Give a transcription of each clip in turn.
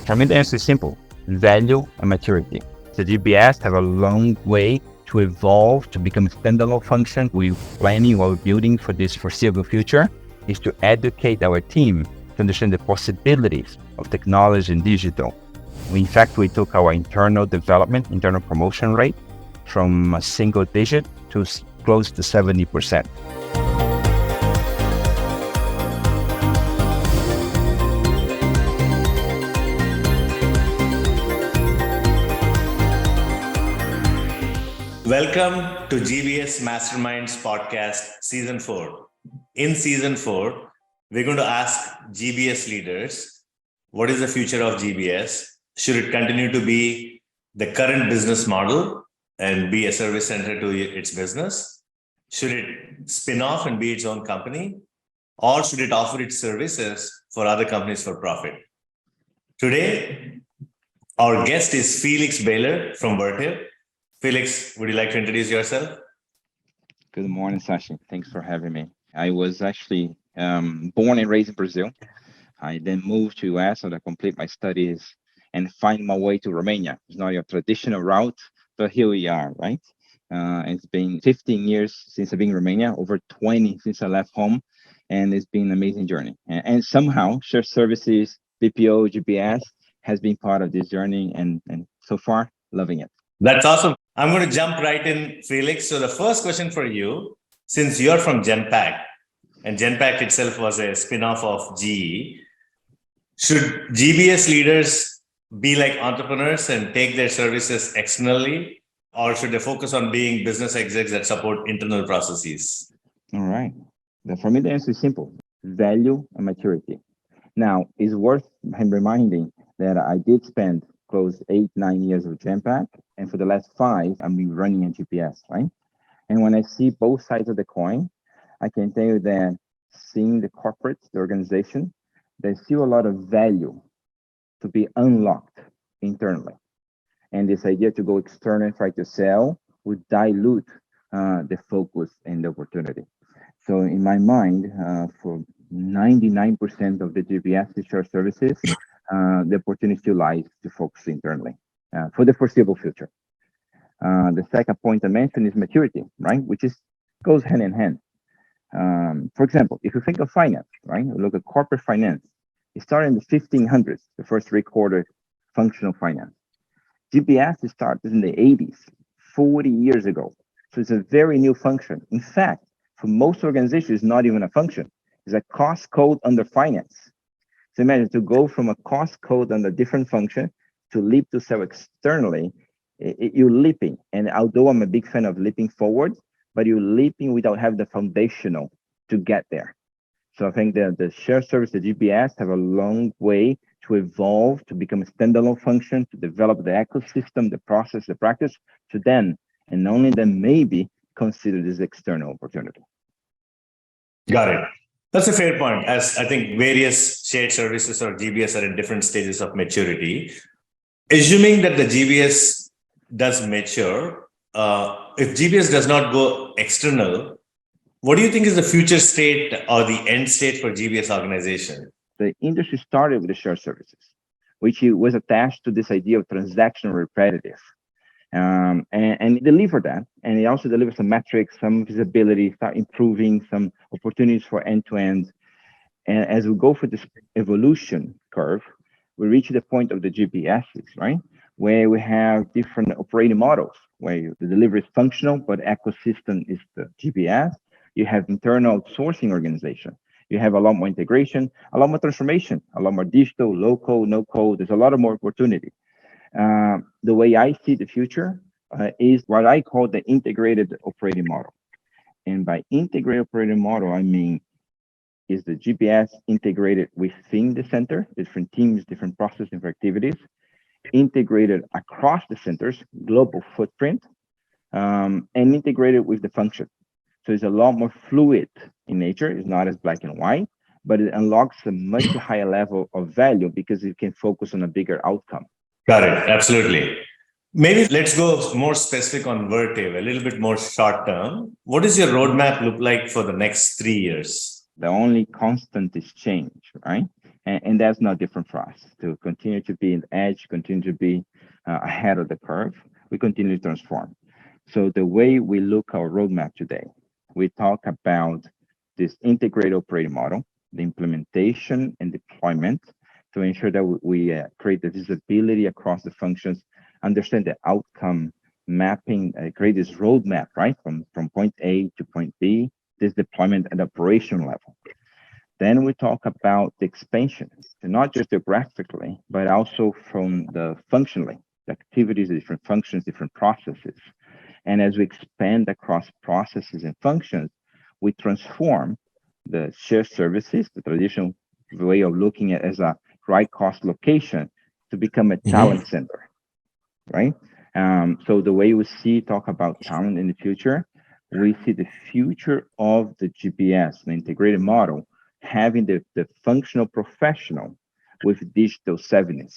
I mean, the answer is simple: value and maturity. The GBS have a long way to evolve to become a standalone function. We're planning or building for this foreseeable future is to educate our team to understand the possibilities of technology and digital. In fact, we took our internal promotion rate from a single digit to close to 70%. Welcome to GBS Masterminds Podcast Season 4. In Season 4, we're going to ask GBS leaders, what is the future of GBS? Should it continue to be the current business model and be a service center to its business? Should it spin off and be its own company? Or should it offer its services for other companies for profit? Today, our guest is Felix Bailer from Vertiv. Felix, would you like to introduce yourself? Good morning, Sashi. Thanks for having me. I was actually born and raised in Brazil. I then moved to US to complete my studies and find my way to Romania. It's not your traditional route, but here we are, right? It's been 15 years since I've been in Romania, over 20 since I left home, and it's been an amazing journey. And somehow, shared services, BPO, GBS has been part of this journey, and so far, loving it. That's awesome. I'm going to jump right in, Felix. So the first question for you, since you're from Genpact, and Genpact itself was a spin-off of GE, should GBS leaders be like entrepreneurs and take their services externally, or should they focus on being business execs that support internal processes? All right. For me, the answer is simple: value and maturity. Now, it's worth reminding that I did spend close 8-9 years with Genpact, and for the last 5, I've been running a GPS, right? And when I see both sides of the coin, I can tell you that seeing the corporate, the organization, there's still a lot of value to be unlocked internally. And this idea to go external and try to sell would dilute the focus and the opportunity. So in my mind, for 99% of the GBS shared services, the opportunity still lies to focus internally for the foreseeable future. The second point I mentioned is maturity, right? Which goes hand in hand. For example, if you think of finance, right? Look at corporate finance. It started in the 1500s, the first recorded functional finance. GBS started in the 80s, 40 years ago. So it's a very new function. In fact, for most organizations, it's not even a function. It's a cost code under finance. So imagine to go from a cost code under different function to leap to sell externally, you're leaping. And although I'm a big fan of leaping forward, but you're leaping without having the foundational to get there. So I think that the shared service, the GBS, have a long way to evolve, to become a standalone function, to develop the ecosystem, the process, the practice, to then, and only then maybe, consider this external opportunity. Got it. That's a fair point, as I think various shared services or GBS are in different stages of maturity. Assuming that the GBS does mature, if GBS does not go external, what do you think is the future state or the end state for GBS organization? The industry started with the shared services, which was attached to this idea of transactional repetitive. And it delivered that. And it also delivers some metrics, some visibility, start improving some opportunities for end-to-end. And as we go for this evolution curve, we reach the point of the GBSs, right? Where we have different operating models, where the delivery is functional, but ecosystem is the GBS. You have internal outsourcing organization. You have a lot more integration, a lot more transformation, a lot more digital, low code, no code. There's a lot of more opportunity. The way I see the future is what I call the integrated operating model. And by integrated operating model, I mean, is the GBS integrated within the center, different teams, different processes, different activities, integrated across the centers, global footprint, and integrated with the function. So it's a lot more fluid in nature. It's not as black and white, but it unlocks a much higher level of value because it can focus on a bigger outcome. Got it. Absolutely. Maybe let's go more specific on Vertiv, a little bit more short term. What does your roadmap look like for the next 3 years? The only constant is change, right? And that's not different for us. To continue to be in the edge, continue to be ahead of the curve, we continue to transform. So the way we look our roadmap today, we talk about this integrated operating model, the implementation and deployment to ensure that we create the visibility across the functions, understand the outcome mapping, create this roadmap, right, from point A to point B, this deployment at operational level. Then we talk about the expansion, so not just geographically, but also from the functionally, the activities, the different functions, different processes. And as we expand across processes and functions, we transform the shared services, the traditional way of looking at as a right cost location, to become a talent center, right? So the way we see talk about talent in the future, we see the future of the GBS, the integrated model, having the functional professional with digital savviness.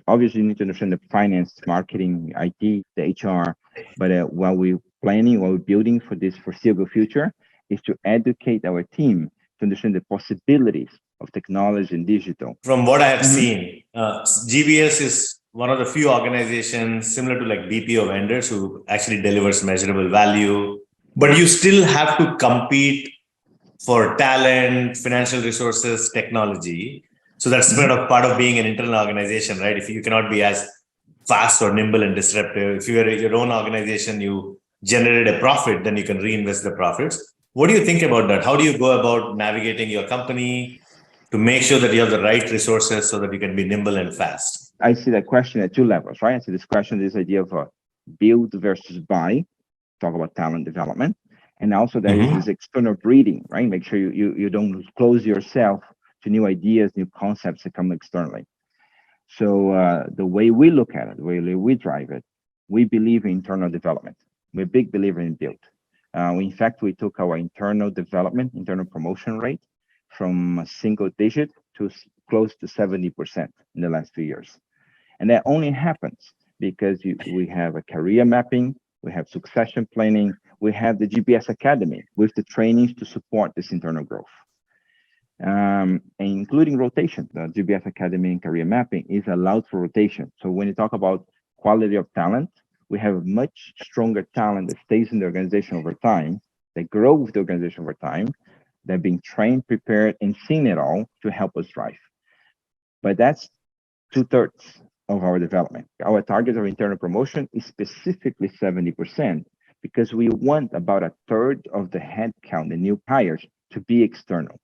Obviously, you need to understand the finance, marketing, IT, the HR, but while we're planning, while we're building for this foreseeable future, is to educate our team to understand the possibilities of technology and digital. From what I have seen, GBS is one of the few organizations similar to like BPO vendors who actually delivers measurable value, but you still have to compete for talent, financial resources, technology. So that's part of being an internal organization, right? If you cannot be as fast or nimble and disruptive, if you are your own organization, you generate a profit, then you can reinvest the profits. What do you think about that? How do you go about navigating your company to make sure that you have the right resources so that you can be nimble and fast? I see that question at two levels, right? I see this question, this idea of build versus buy, talk about talent development. And also there is this external breeding, right? Make sure you don't close yourself to new ideas, new concepts that come externally. So the way we look at it, the way we drive it, we believe in internal development. We're a big believer in build. In fact, we took our internal development, internal promotion rate from a single digit to close to 70% in the last few years. And that only happens because we have a career mapping, we have succession planning, we have the GBS Academy with the trainings to support this internal growth. Including rotation. The GBS Academy and career mapping is allowed for rotation. So when you talk about quality of talent, we have much stronger talent that stays in the organization over time, that grow with the organization over time, that being trained, prepared, and seen it all to help us drive. But that's 2/3 of our development. Our target of internal promotion is specifically 70% because we want about 1/3 of the headcount, the new hires, to be external.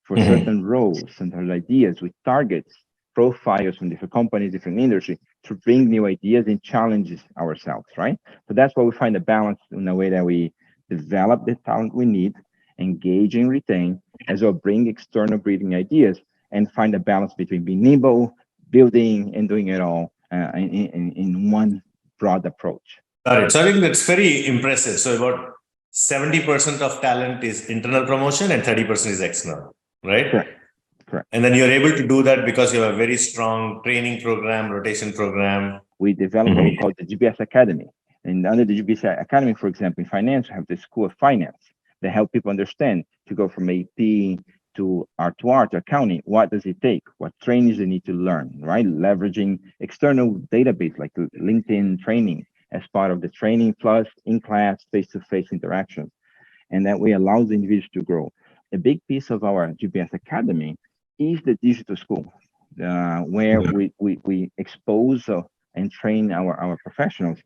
For certain roles, certain ideas, with targets, profiles from different companies, different industry, to bring new ideas and challenges ourselves, right? So that's why we find a balance in the way that we develop the talent we need, engage and retain, as well bring external breeding ideas and find a balance between being nimble, building, and doing it all in one broad approach. Got it. So I think that's very impressive. So about 70% of talent is internal promotion and 30% is external, right? Correct. And then you're able to do that because you have a very strong training program, rotation program. We developed what we call the GBS Academy. And under the GBS Academy, for example, in finance, we have the School of Finance that help people understand to go from AP to R2R to accounting. What does it take? What trainings they need to learn, right? Leveraging external database like LinkedIn training as part of the training plus in-class face-to-face interactions. And that way allows the individuals to grow. A big piece of our GBS Academy is the digital school, where we expose and train our professionals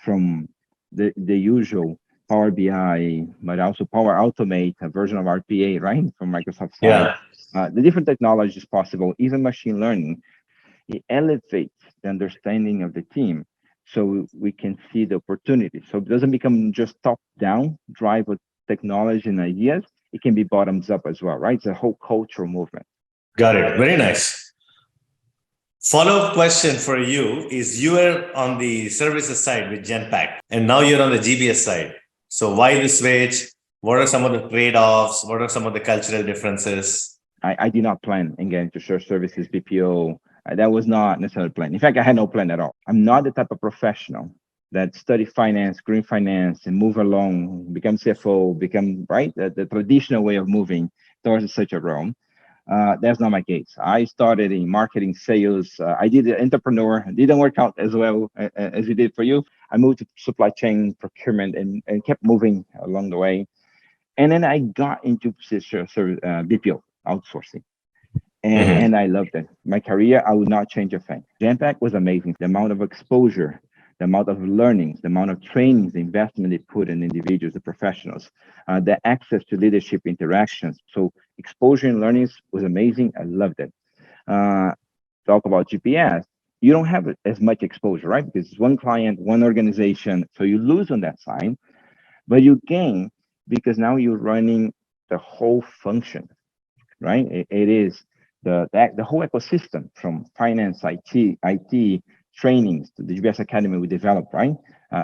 from the usual Power BI, but also Power Automate, a version of RPA, right, from Microsoft side. The different technologies possible, even machine learning. It elevates the understanding of the team so we can see the opportunities. So it doesn't become just top-down drive with technology and ideas. It can be bottoms up as well, right? It's a whole cultural movement. Got it. Very nice. Follow-up question for you is you were on the services side with Genpact, and now you're on the GBS side. So why the switch? What are some of the trade-offs? What are some of the cultural differences? I did not plan in getting to shared services, BPO. That was not necessarily planned. In fact, I had no plan at all. I'm not the type of professional that study finance, green finance, and move along, become CFO, become, right, the traditional way of moving towards such a realm. That's not my case. I started in marketing, sales. I did the entrepreneur. Didn't work out as well as it did for you. I moved to supply chain procurement and kept moving along the way. And then I got into BPO outsourcing, Mhm. and I loved it. My career, I would not change a thing. Genpact was amazing. The amount of exposure, the amount of learnings, the amount of trainings, the investment they put in individuals, the professionals, the access to leadership interactions. So exposure and learnings was amazing. I loved it. Uh, Talk about GPS. You don't have as much exposure, right? Because it's one client, one organization. So you lose on that side, but you gain because now you're running the whole function, right? It is the whole ecosystem from finance, IT trainings to the GBS Academy we developed, right?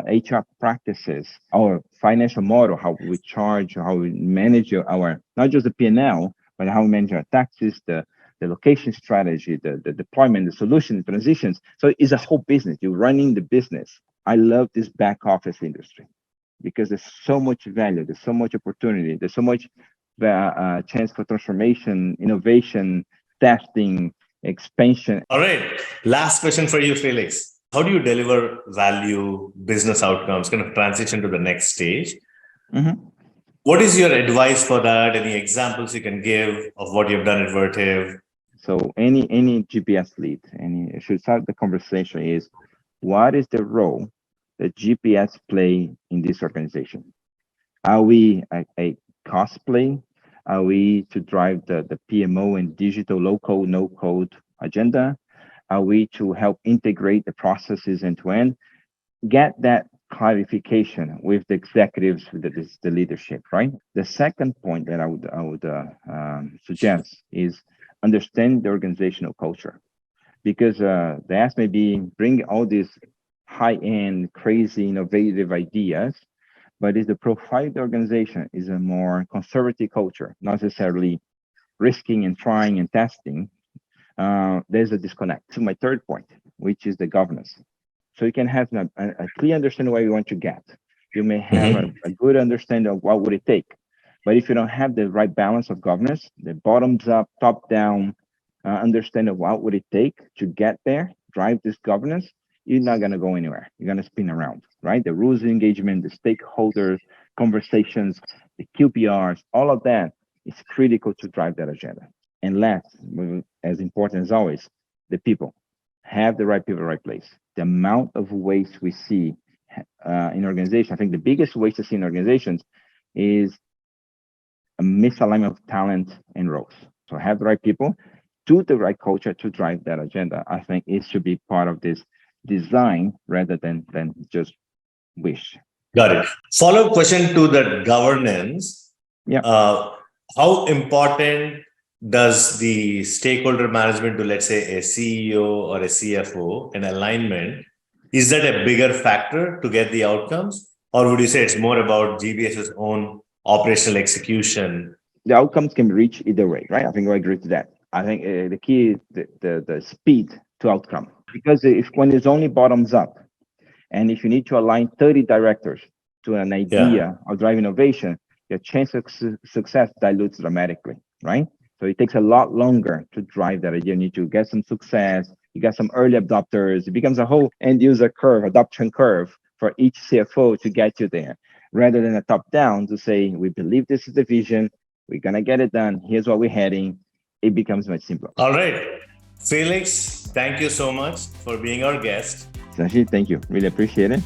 HR practices, our financial model, how we charge, how we manage our not just the P&L, but how we manage our taxes, the location strategy, the deployment, the solution, the transitions. So it's a whole business. You're running the business. I love this back office industry because there's so much value, there's so much opportunity, there's so much chance for transformation, innovation, testing, expansion. All right. Last question for you, Felix. How do you deliver value, business outcomes, kind of transition to the next stage? Mhm. What is your advice for that? Any examples you can give of what you've done at Vertiv? So any GPS lead, any should start the conversation is what is the role that GPS play in this organization? Are we a cost play? Are we to drive the PMO and digital low code, no code agenda? Are we to help integrate the processes end to end? Get that clarification with the executives, with the leadership, right? The second point that I would suggest is understand the organizational culture because the ask may be bring all these high-end, crazy, innovative ideas, but is the profile of the organization is a more conservative culture, not necessarily risking and trying and testing. There's a disconnect. To my third point, which is the governance. So you can have a clear understanding where you want to get. You may have Mhm. a good understanding of what would it take. But if you don't have the right balance of governance, the bottoms up, top down, understand of what would it take to get there, drive this governance, you're not going to go anywhere. You're going to spin around, right? The rules of engagement, the stakeholders, conversations, the QPRs, all of that is critical to drive that agenda. And last, as important as always, the people. Have the right people, right place. The amount of waste we see in organizations, I think the biggest waste to see in organizations is a misalignment of talent and roles. So have the right people, do the right culture to drive that agenda. I think it should be part of this design rather than just wish. Got it. Follow-up question to the governance. Yeah. Uh, how important does the stakeholder management to, let's say, a CEO or a CFO and alignment, is that a bigger factor to get the outcomes? Or would you say it's more about GBS's own operational execution? The outcomes can be reached either way, right? I think I agree to that. I think the key is the speed to outcome because if when it's only bottoms up, and if you need to align 30 directors to an Yeah. idea of drive innovation, your chance of success dilutes dramatically, right? So it takes a lot longer to drive that idea. You need to get some success, you get some early adopters. It becomes a whole end user curve, adoption curve for each CFO to get you there, rather than a top down to say, we believe this is the vision, we're going to get it done, here's where we're heading. It becomes much simpler. All right. Felix, thank you so much for being our guest. Sanjit, thank you. Really appreciate it.